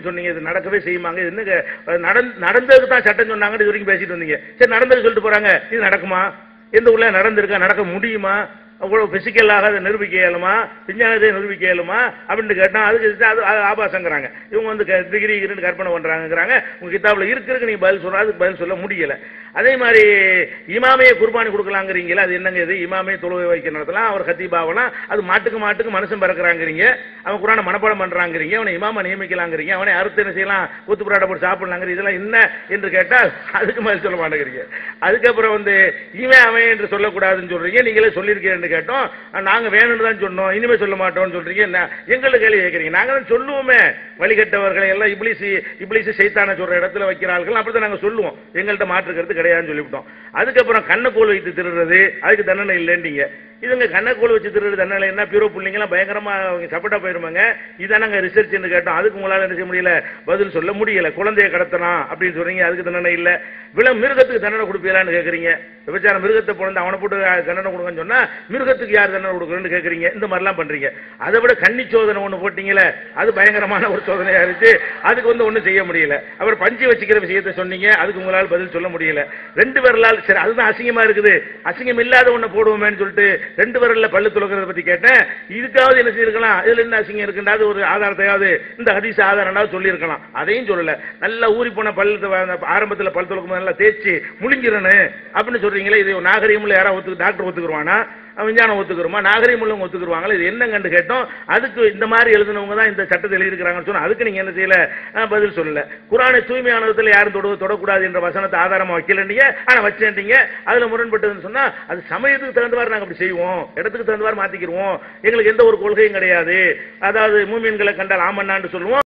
சொன்னீங்க, இது நடக்கவே செய்யுமாங்க, இது என்னங்க நடந்ததுக்கு தான் சட்டம் சொன்னாங்கன்னு இது வரைக்கும் பேசிட்டு வந்தீங்க. சரி, நடந்தது சொல்லிட்டு போறாங்க, இது நடக்குமா? எந்த ஊர்ல நடந்திருக்கா? நடக்க முடியுமா? அவ்வளவு பிசிக்கலாக அதை நிரூபிக்க இயலுமா? விஞ்ஞானத்தை நிரூபிக்க இயலுமா அப்படின்னு கேட்டா அதுக்கு அது ஆபாசங்கிறாங்க. இவங்க வந்து டிகிரி கற்பனை பண்றாங்கிறாங்க. உங்க கிதாபுல இருக்கு, நீங்க பதில் சொல்ற, அதுக்கு பதில் சொல்ல முடியல. அதே மாதிரி இமாமையை குர்பானி கொடுக்கலாங்கிறீங்களா? அது என்னங்க இது? இமாமையை தொழுகை வைக்க நடத்தலாம், அவர் கத்தீபாவலாம், அது மாட்டுக்கு மனுஷன் பிறக்கிறாங்கிறீங்க. அவன் குர்ஆனை மனப்பாடம் பண்றாங்கிறீங்க, அவனை இமாமா நியமிக்கலாங்கிறீங்க, அவனை அறுத்து என்ன செய்யலாம், கூத்து புராட போட்டு சாப்பிடலாங்கிறீங்க. இதெல்லாம் என்ன என்று கேட்டால் அதுக்கு பதில் சொல்ல மாட்டேங்கிறீங்க. அதுக்கப்புறம் வந்து இவன் அவன் என்று சொல்லக்கூடாதுன்னு சொல்றீங்க. நீங்களே சொல்லியிருக்கேன் கேட்டோம், நாங்க வேணும்னு தான் சொன்னோம், இனிமே சொல்ல மாட்டோம்னு சொல்றீங்க. எங்களுக்கு கேள்வி கேட்கறீங்க. நாங்க தான் சொல்லுவோமே, வழிகட்டவர்களை எல்லாம் இப்ளீஸ் சைத்தான சொல்ற இடத்துல வைக்கிறார்கள், அப்படிதான் நாங்க சொல்லுவோம். எங்கள்கிட்ட மாற்றுக்கிறது கிடையாதுன்னு சொல்லிவிட்டோம். அதுக்கப்புறம் கண்ணக்கோல் வைத்து திருடுறது, அதுக்கு தண்டனை இல்லைன்றீங்க. இதுங்க கண்ணக்கோல் வச்சு திருடுறது தண்டனை என்ன? பியூரோ பிள்ளைங்கலாம் பயங்கரமா சப்போட்டா போயிருமாங்க. இதானங்க ரிசர்ச் கேட்டோம். அதுக்கு உங்களால என்ன செய்ய முடியல, பதில் சொல்ல முடியல. குழந்தைய கடத்தலாம் அப்படின்னு சொல்றீங்க, அதுக்கு தண்டனை இல்ல. மிருகத்துக்கு தண்டனை கொடுப்பீங்களான்னு கேட்கறீங்க. விபச்சாரம் மிருகத்தை பிறந்து அவனை போட்டு தண்டனை கொடுங்கன்னு சொன்னா மிருகத்துக்கு யார் தண்டனை கொடுக்குறேன்னு கேட்கறீங்க. இந்த மாதிரிலாம் பண்றீங்க. அதை விட கன்னி சோதனை ஒண்ணு போட்டீங்களே, அது பயங்கரமான ஒரு சோதனையா இருந்துச்சு. அதுக்கு வந்து ஒண்ணும் செய்ய முடியல. அப்புறம் பஞ்சு வச்சுக்கிற விஷயத்தை சொன்னீங்க, அதுக்கு உங்களால் பதில் சொல்ல முடியல. 2 விரலால், சரி அதுதான் அசிங்கமா இருக்குது, அசிங்கம் இல்லாத ஒண்ணு போடுவோமேன்னு சொல்லிட்டு 2 விரல்ல பல்லு துலக்கிறத பத்தி கேட்டேன். இதுக்காவது என்ன செய்யிருக்கலாம், இதுல என்ன அசிங்கம் இருக்குன்றது ஒரு ஆதாரத்தையாவது, இந்த ஹதீஸ் ஆதாரம் சொல்லி இருக்கலாம். அதையும் சொல்லல. நல்லா ஊறி போன பல்லு ஆரம்பத்தில் பல் துலக்கும் நல்லா தேய்ச்சி முழுங்கிறனு அப்படின்னு சொல்றீங்களே, இது நாகரிகமுள்ள யாராவது டாக்டர் ஒத்துக்குருவானா? விஞ்ஞானம் ஒத்துக்குருமா? நாகரிகம் உள்ளவங்க ஒத்துக்குருவாங்களா? இது என்னங்கன்னு கேட்டோம். அதுக்கு இந்த மாதிரி எழுதினவங்க தான் இந்த சட்டத்தை எழுதியிருக்கிறாங்கன்னு சொன்னா அதுக்கு நீங்க என்ன செய்யல, பதில் சொல்லல. குர்ஆனை தூய்மையானதுல யாரும் தொடக்கூடாது என்ற வசனத்தை ஆதாரமா வைக்கலன்னீங்க, ஆனா வச்சேன்ட்டீங்க. அதுல முரண்பட்டதுன்னு சொன்னா அது சமயத்துக்கு தகுந்தவாறு நாங்க அப்படி செய்வோம், இடத்துக்கு தகுந்தவாறு மாத்திக்கிடுவோம், எங்களுக்கு எந்த ஒரு கொள்கையும் கிடையாது. அதாவது மூமின்களை கண்டால் ஆமன்னான்னு சொல்லுவோம்,